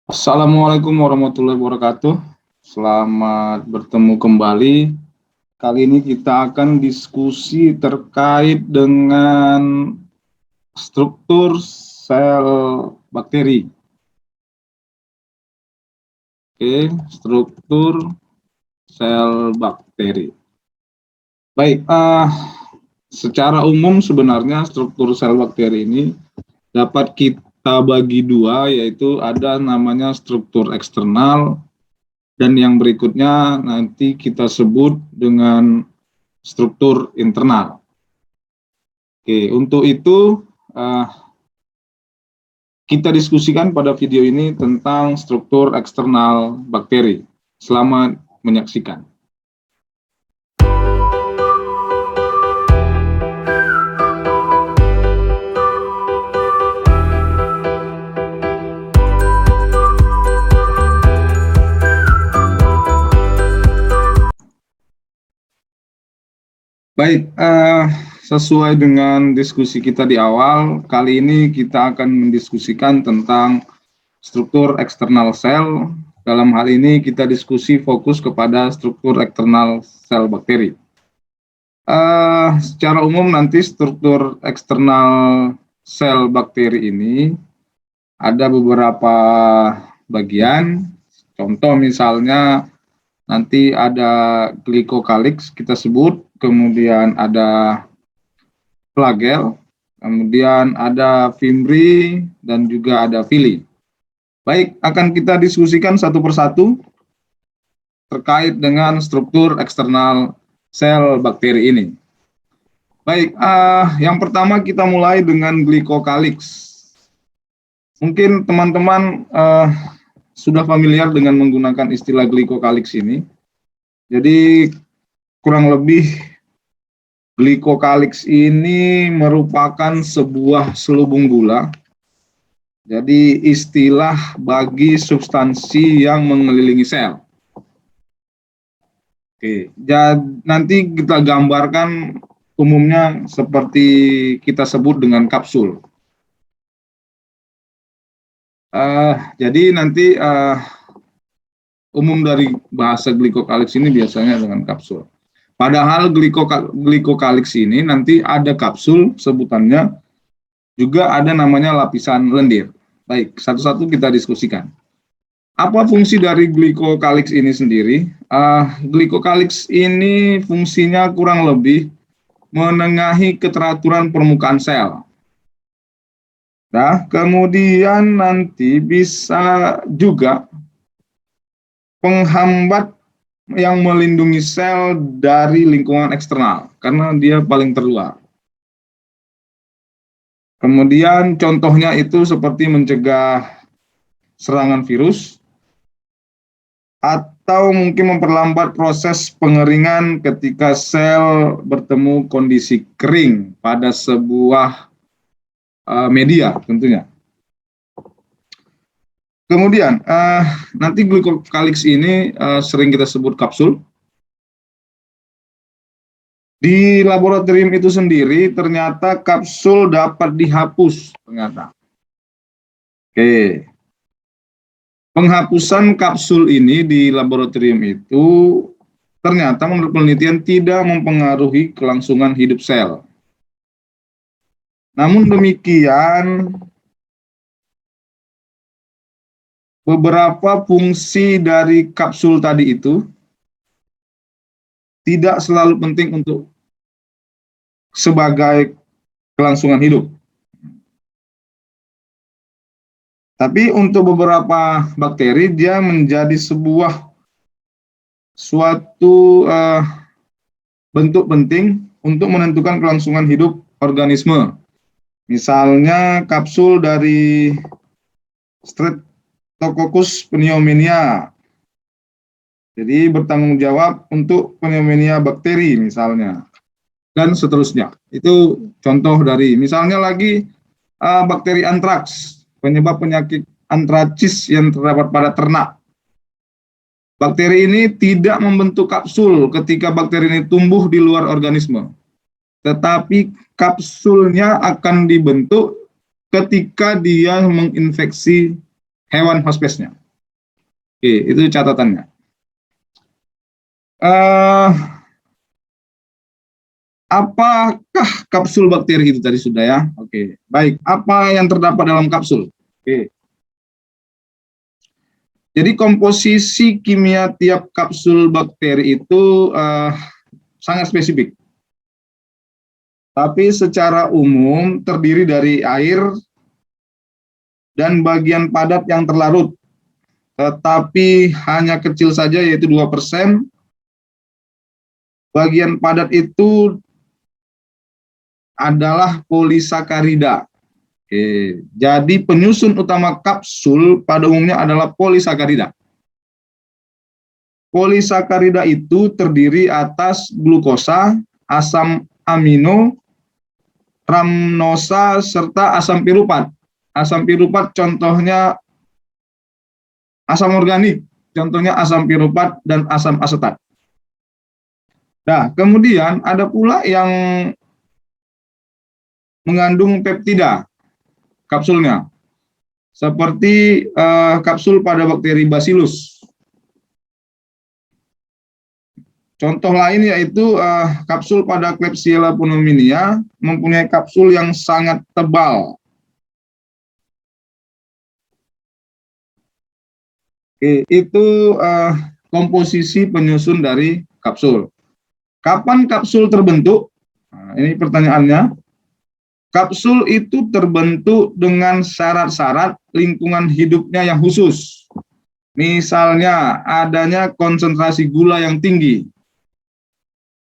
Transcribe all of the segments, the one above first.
Assalamualaikum warahmatullahi wabarakatuh. Selamat bertemu kembali. Kali ini kita akan diskusi terkait dengan struktur sel bakteri. Oke, struktur sel bakteri. Baik, secara umum sebenarnya struktur sel bakteri ini dapat kita bagi dua, yaitu ada namanya struktur eksternal dan yang berikutnya nanti kita sebut dengan struktur internal. Oke, untuk itu kita diskusikan pada video ini tentang struktur eksternal bakteri. Selamat menyaksikan. Baik, sesuai dengan diskusi kita di awal, kali ini kita akan mendiskusikan tentang struktur eksternal sel. Dalam hal ini kita diskusi fokus kepada struktur eksternal sel bakteri. Secara umum nanti struktur eksternal sel bakteri ini ada beberapa bagian. Contoh misalnya nanti ada glycocalyx kita sebut, kemudian ada flagel, kemudian ada fimbriae, dan juga ada villi. Baik, akan kita diskusikan satu persatu terkait dengan struktur eksternal sel bakteri ini. Baik, yang pertama kita mulai dengan glycocalyx. Mungkin teman-teman sudah familiar dengan menggunakan istilah glycocalyx ini. Jadi kurang lebih glycocalyx ini merupakan sebuah selubung gula. Jadi istilah bagi substansi yang mengelilingi sel. Oke, jadi nanti kita gambarkan umumnya seperti kita sebut dengan kapsul. Jadi nanti umum dari bahasa glycocalyx ini biasanya dengan kapsul. Padahal glycocalyx ini nanti ada kapsul sebutannya, juga ada namanya lapisan lendir. Baik, satu-satu kita diskusikan. Apa fungsi dari glycocalyx ini sendiri? Glycocalyx ini fungsinya kurang lebih menengahi keteraturan permukaan sel. Nah, kemudian nanti bisa juga penghambat yang melindungi sel dari lingkungan eksternal, karena dia paling terluar. Kemudian contohnya itu seperti mencegah serangan virus, atau mungkin memperlambat proses pengeringan ketika sel bertemu kondisi kering pada sebuah media tentunya. Kemudian nanti glycocalyx ini sering kita sebut kapsul. Di laboratorium itu sendiri ternyata kapsul dapat dihapus ternyata. Oke. Penghapusan kapsul ini di laboratorium itu ternyata menurut penelitian tidak mempengaruhi kelangsungan hidup sel. Namun demikian, beberapa fungsi dari kapsul tadi itu tidak selalu penting untuk sebagai kelangsungan hidup. Tapi untuk beberapa bakteri dia menjadi suatu bentuk penting untuk menentukan kelangsungan hidup organisme. Misalnya kapsul dari Streptococcus pneumoniae. Jadi bertanggung jawab untuk pneumonia bakteri misalnya. Dan seterusnya. Itu contoh dari misalnya lagi bakteri antraks, penyebab penyakit antracis yang terdapat pada ternak. Bakteri ini tidak membentuk kapsul ketika bakteri ini tumbuh di luar organisme, tetapi kapsulnya akan dibentuk ketika dia menginfeksi hewan hospesnya. Oke, itu catatannya. Eh, apakah kapsul bakteri itu tadi sudah ya? Oke, baik. Apa yang terdapat dalam kapsul? Oke. Jadi komposisi kimia tiap kapsul bakteri itu sangat spesifik. Tapi secara umum terdiri dari air dan bagian padat yang terlarut, tetapi hanya kecil saja yaitu 2%. Bagian padat itu adalah polisakarida. Oke, jadi penyusun utama kapsul pada umumnya adalah polisakarida. Polisakarida itu terdiri atas glukosa, asam amino, ramnosa, serta asam piruvat. Asam piruvat contohnya asam organik, contohnya asam piruvat dan asam asetat. Nah, kemudian ada pula yang mengandung peptida kapsulnya, seperti kapsul pada bakteri Bacillus. Contoh lain yaitu kapsul pada Klebsiella pneumoniae mempunyai kapsul yang sangat tebal. Oke, itu komposisi penyusun dari kapsul. Kapan kapsul terbentuk? Nah, ini pertanyaannya. Kapsul itu terbentuk dengan syarat-syarat lingkungan hidupnya yang khusus. Misalnya adanya konsentrasi gula yang tinggi,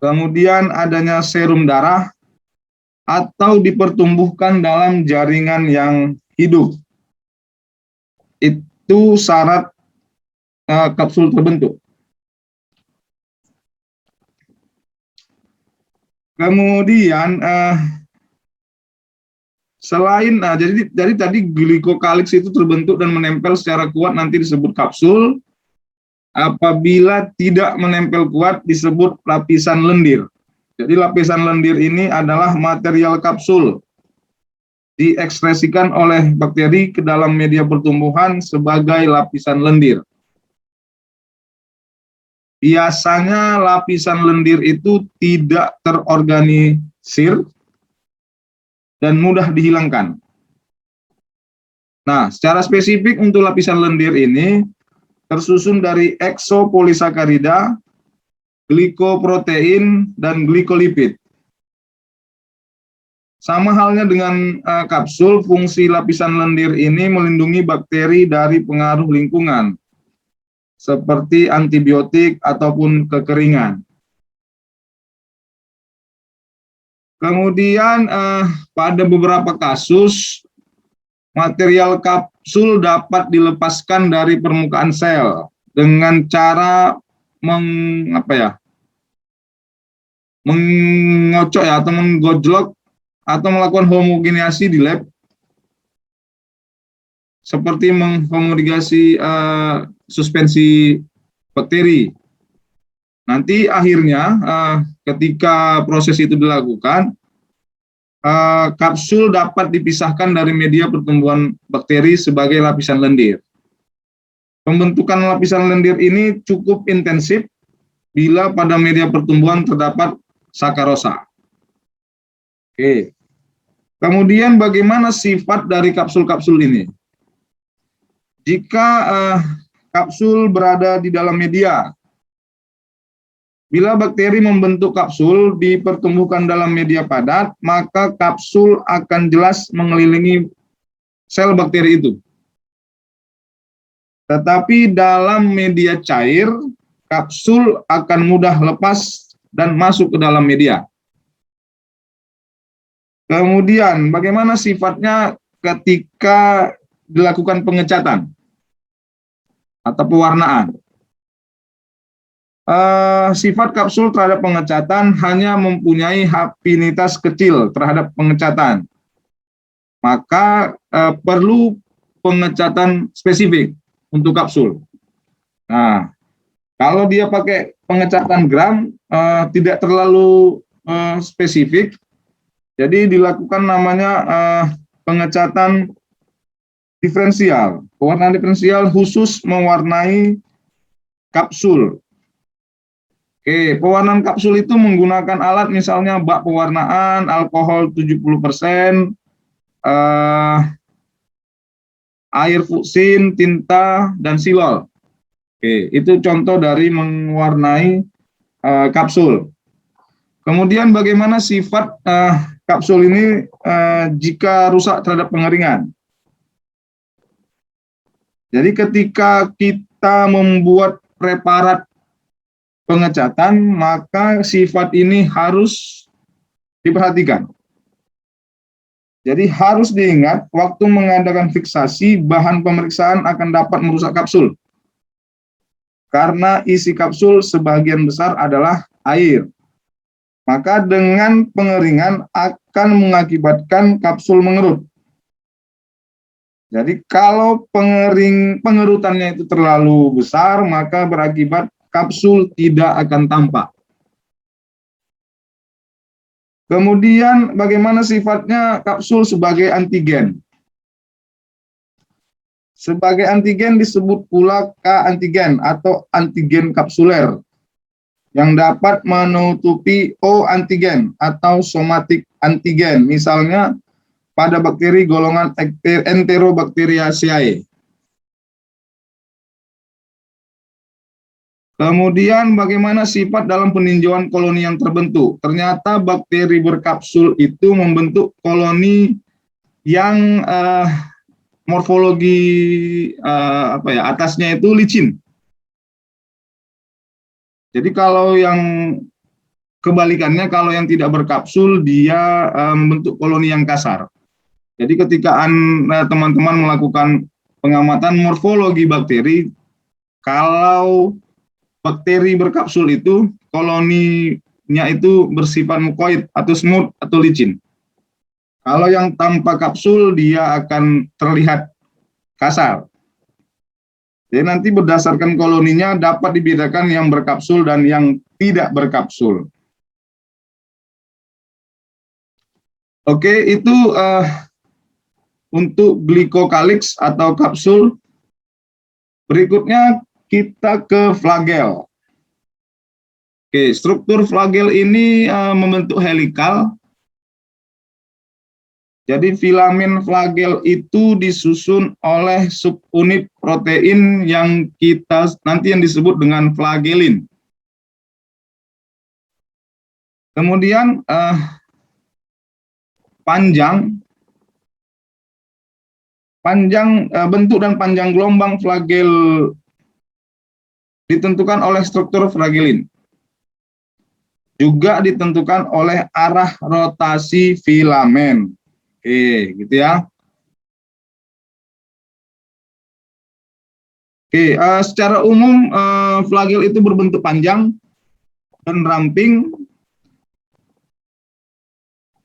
kemudian adanya serum darah, atau dipertumbuhkan dalam jaringan yang hidup. Itu syarat kapsul terbentuk. Kemudian selain, jadi tadi glikokalix itu terbentuk dan menempel secara kuat nanti disebut kapsul. Apabila tidak menempel kuat disebut lapisan lendir. Jadi lapisan lendir ini adalah material kapsul diekspresikan oleh bakteri ke dalam media pertumbuhan sebagai lapisan lendir. Biasanya lapisan lendir itu tidak terorganisir dan mudah dihilangkan. Nah, secara spesifik untuk lapisan lendir ini tersusun dari eksopolisakarida, glikoprotein, dan glikolipid. Sama halnya dengan kapsul, fungsi lapisan lendir ini melindungi bakteri dari pengaruh lingkungan, seperti antibiotik ataupun kekeringan. Kemudian pada beberapa kasus, material kapsul dapat dilepaskan dari permukaan sel dengan cara mengocok atau menggojlok atau melakukan homogenasi di lab, seperti menghomologasi suspensi bakteri. Nanti akhirnya ketika proses itu dilakukan, kapsul dapat dipisahkan dari media pertumbuhan bakteri sebagai lapisan lendir. Pembentukan lapisan lendir ini cukup intensif bila pada media pertumbuhan terdapat sakarosa. Oke. Kemudian bagaimana sifat dari kapsul-kapsul ini? Jika kapsul berada di dalam media, bila bakteri membentuk kapsul dipertumbuhkan dalam media padat, maka kapsul akan jelas mengelilingi sel bakteri itu. Tetapi dalam media cair, kapsul akan mudah lepas dan masuk ke dalam media. Kemudian, bagaimana sifatnya ketika dilakukan pengecatan atau pewarnaan? Sifat kapsul terhadap pengecatan hanya mempunyai afinitas kecil terhadap pengecatan. Maka perlu pengecatan spesifik untuk kapsul. Nah, kalau dia pakai pengecatan gram, tidak terlalu spesifik. Jadi dilakukan namanya pengecatan diferensial. Pewarnaan diferensial khusus mewarnai kapsul. Oke, pewarnaan kapsul itu menggunakan alat misalnya bak pewarnaan, alkohol 70%, air fuksin, tinta, dan silol. Oke, itu contoh dari mewarnai kapsul. Kemudian bagaimana sifat kapsul ini jika rusak terhadap pengeringan. Jadi ketika kita membuat preparat pengecatan, maka sifat ini harus diperhatikan. Jadi harus diingat, waktu mengadakan fiksasi, bahan pemeriksaan akan dapat merusak kapsul. Karena isi kapsul sebagian besar adalah air. Maka dengan pengeringan akan mengakibatkan kapsul mengerut. Jadi kalau pengerutannya itu terlalu besar, maka berakibat kapsul tidak akan tampak. Kemudian bagaimana sifatnya kapsul sebagai antigen? Sebagai antigen disebut pula K-antigen atau antigen kapsuler yang dapat menutupi O-antigen atau somatik antigen, misalnya pada bakteri golongan Enterobacteriaceae. Kemudian bagaimana sifat dalam peninjauan koloni yang terbentuk? Ternyata bakteri berkapsul itu membentuk koloni yang morfologi atasnya itu licin. Jadi kalau yang kebalikannya, kalau yang tidak berkapsul dia membentuk koloni yang kasar. Jadi ketika teman-teman melakukan pengamatan morfologi bakteri, kalau bakteri berkapsul itu koloninya itu bersifat mukoid atau smooth atau licin. Kalau yang tanpa kapsul dia akan terlihat kasar. Jadi nanti berdasarkan koloninya dapat dibedakan yang berkapsul dan yang tidak berkapsul. Oke, itu untuk glikokalix atau kapsul. Berikutnya kita ke flagel. Oke, struktur flagel ini membentuk helikal. Jadi filamen flagel itu disusun oleh subunit protein yang nanti yang disebut dengan flagelin. Kemudian bentuk dan panjang gelombang flagel ditentukan oleh struktur flagelin. Juga ditentukan oleh arah rotasi filamen. Oke, gitu ya. Oke, secara umum flagel itu berbentuk panjang dan ramping.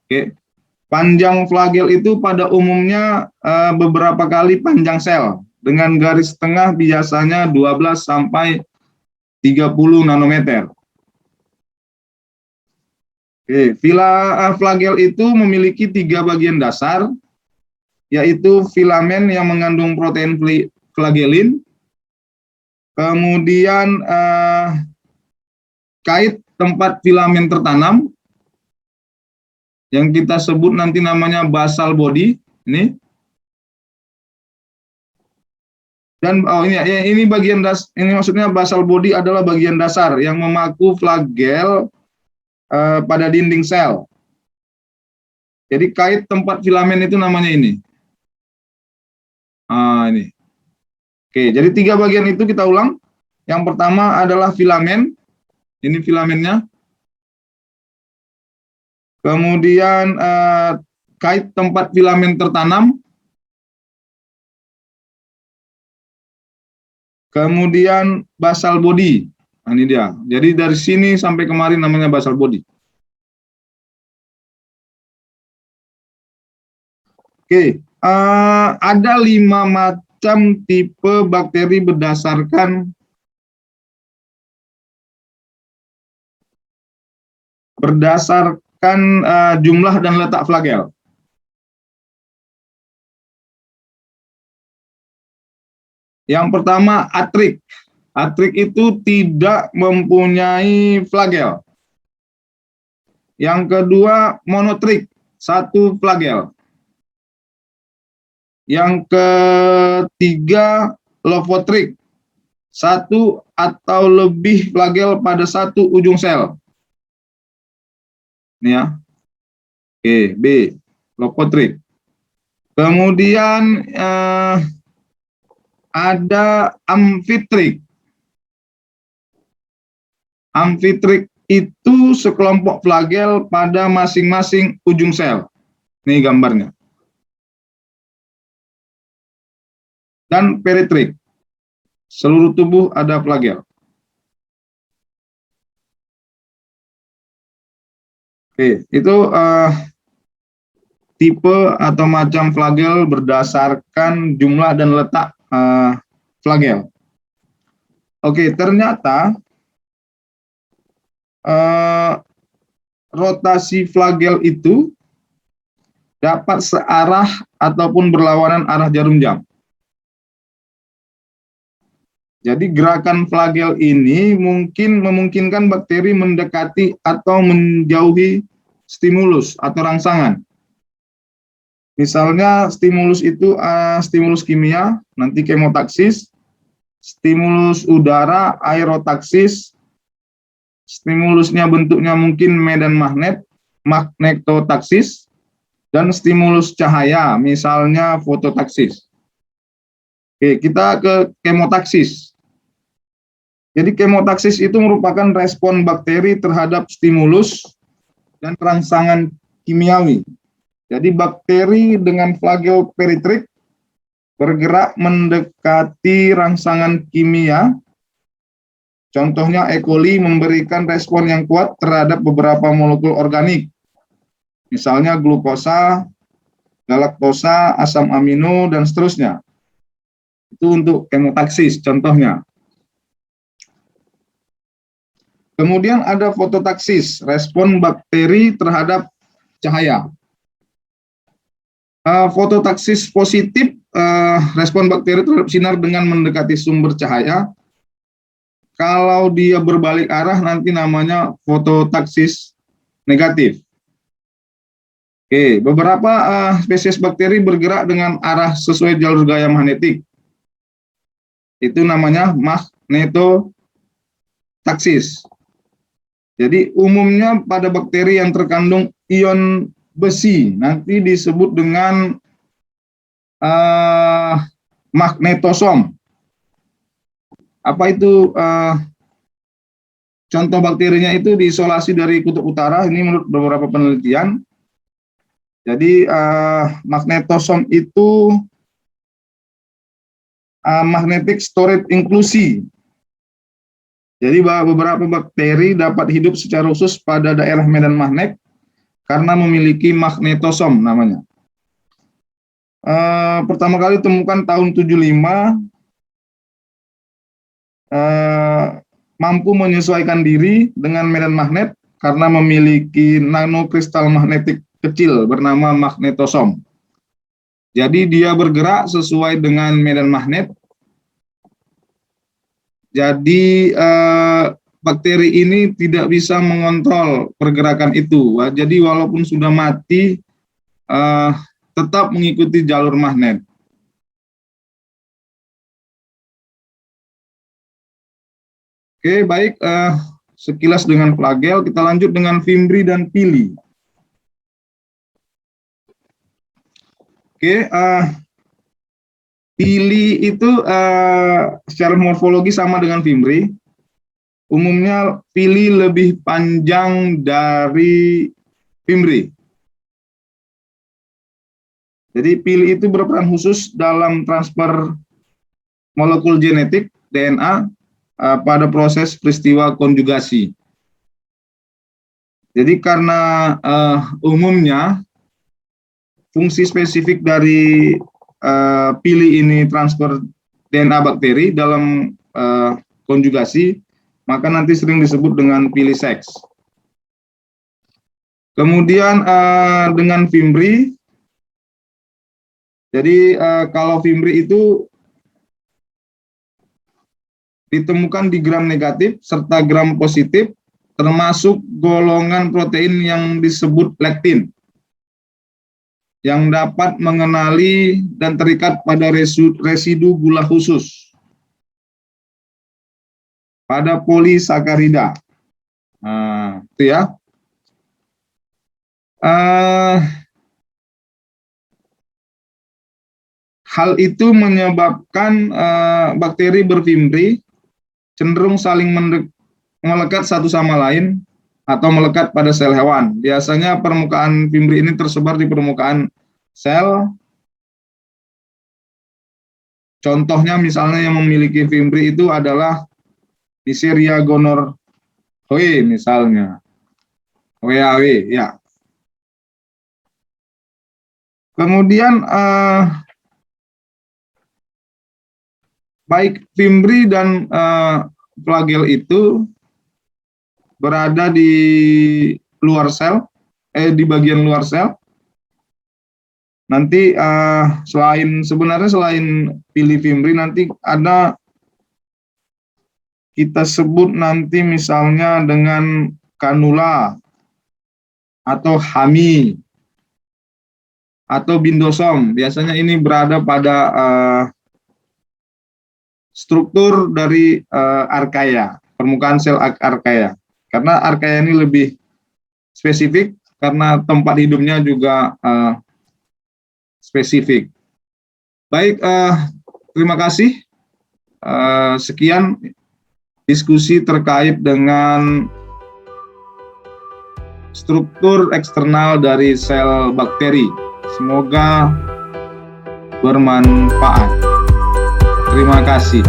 Oke, panjang flagel itu pada umumnya beberapa kali panjang sel dengan garis tengah biasanya 12 sampai 30 nanometer. Oke, flagel itu memiliki 3 bagian dasar, yaitu filamen yang mengandung protein flagelin, kemudian kait tempat filamen tertanam, yang kita sebut nanti namanya basal body, ini. Dan ini bagian ini maksudnya basal body adalah bagian dasar yang memaku flagel pada dinding sel. Jadi kait tempat filamen itu namanya ini. Ini. Oke, jadi 3 bagian itu kita ulang. Yang pertama adalah filamen. Ini filamennya. Kemudian kait tempat filamen tertanam. Kemudian basal body. Nah, ini dia. Jadi dari sini sampai kemarin namanya basal body. Oke, ada 5 macam tipe bakteri berdasarkan jumlah dan letak flagel. Yang pertama, atrik. Atrik itu tidak mempunyai flagel. Yang kedua, monotrik, satu flagel. Yang ketiga, lovotrik, satu atau lebih flagel pada satu ujung sel. Ini ya. Oke, B, lovotrik. Kemudian ada amfitrik. Amfitrik itu sekelompok flagel pada masing-masing ujung sel. Ini gambarnya. Dan peritrik. Seluruh tubuh ada flagel. Oke, itu tipe atau macam flagel berdasarkan jumlah dan letak flagel. Oke, ternyata rotasi flagel itu dapat searah ataupun berlawanan arah jarum jam. Jadi gerakan flagel ini memungkinkan bakteri mendekati atau menjauhi stimulus atau rangsangan. Misalnya stimulus itu stimulus kimia, nanti kemotaksis, stimulus udara, aerotaksis, stimulusnya bentuknya mungkin medan magnet, magnetotaksis, dan stimulus cahaya, misalnya fototaksis. Oke, kita ke kemotaksis. Jadi kemotaksis itu merupakan respon bakteri terhadap stimulus dan rangsangan kimiawi. Jadi bakteri dengan flagel peritrik bergerak mendekati rangsangan kimia. Contohnya E. coli memberikan respon yang kuat terhadap beberapa molekul organik. Misalnya glukosa, galaktosa, asam amino, dan seterusnya. Itu untuk kemotaksis contohnya. Kemudian ada fototaksis, respon bakteri terhadap cahaya. Fototaksis positif, respon bakteri terhadap sinar dengan mendekati sumber cahaya. Kalau dia berbalik arah nanti namanya fototaksis negatif. Oke, beberapa spesies bakteri bergerak dengan arah sesuai jalur gaya magnetik. Itu namanya magnetotaksis. Jadi umumnya pada bakteri yang terkandung ion besi nanti disebut dengan magnetosom. Apa itu contoh bakterinya itu diisolasi dari kutub utara, ini menurut beberapa penelitian. Jadi magnetosom itu magnetic storage inclusi. Jadi beberapa bakteri dapat hidup secara khusus pada daerah medan magnet karena memiliki magnetosom namanya. Pertama kali ditemukan tahun 75, mampu menyesuaikan diri dengan medan magnet karena memiliki nanokristal magnetik kecil bernama magnetosom. Jadi dia bergerak sesuai dengan medan magnet. Jadi bakteri ini tidak bisa mengontrol pergerakan itu. Jadi walaupun sudah mati, tetap mengikuti jalur magnet. Oke, baik. Sekilas dengan flagel, kita lanjut dengan Fimbriae dan Pili. Oke, Pili itu secara morfologi sama dengan Fimbriae. Umumnya Pili lebih panjang dari Fimbriae. Jadi Pili itu berperan khusus dalam transfer molekul genetik DNA pada proses peristiwa konjugasi. Jadi karena umumnya fungsi spesifik dari Pili ini transfer DNA bakteri dalam konjugasi, maka nanti sering disebut dengan Pili seks. Kemudian dengan Fimbriae, jadi kalau Fimbriae itu ditemukan di gram negatif serta gram positif, termasuk golongan protein yang disebut lektin, yang dapat mengenali dan terikat pada residu gula khusus pada polisakarida. Nah, itu ya. Hal itu menyebabkan bakteri berfimri cenderung saling melekat satu sama lain atau melekat pada sel hewan. Biasanya permukaan fimri ini tersebar di permukaan sel. Contohnya misalnya yang memiliki fimri itu adalah Neisseria gonorrhoeae misalnya. WAW ya. Kemudian baik fimri dan flagel itu berada di luar sel, di bagian luar sel. Nanti sebenarnya selain pilifimri nanti ada kita sebut nanti misalnya dengan kanula atau hami atau bindosom. Biasanya ini berada pada struktur dari arkea, permukaan sel arkea. Karena arkea ini lebih spesifik karena tempat hidupnya juga spesifik. Baik, terima kasih. Sekian diskusi terkait dengan struktur eksternal dari sel bakteri. Semoga bermanfaat. Terima kasih.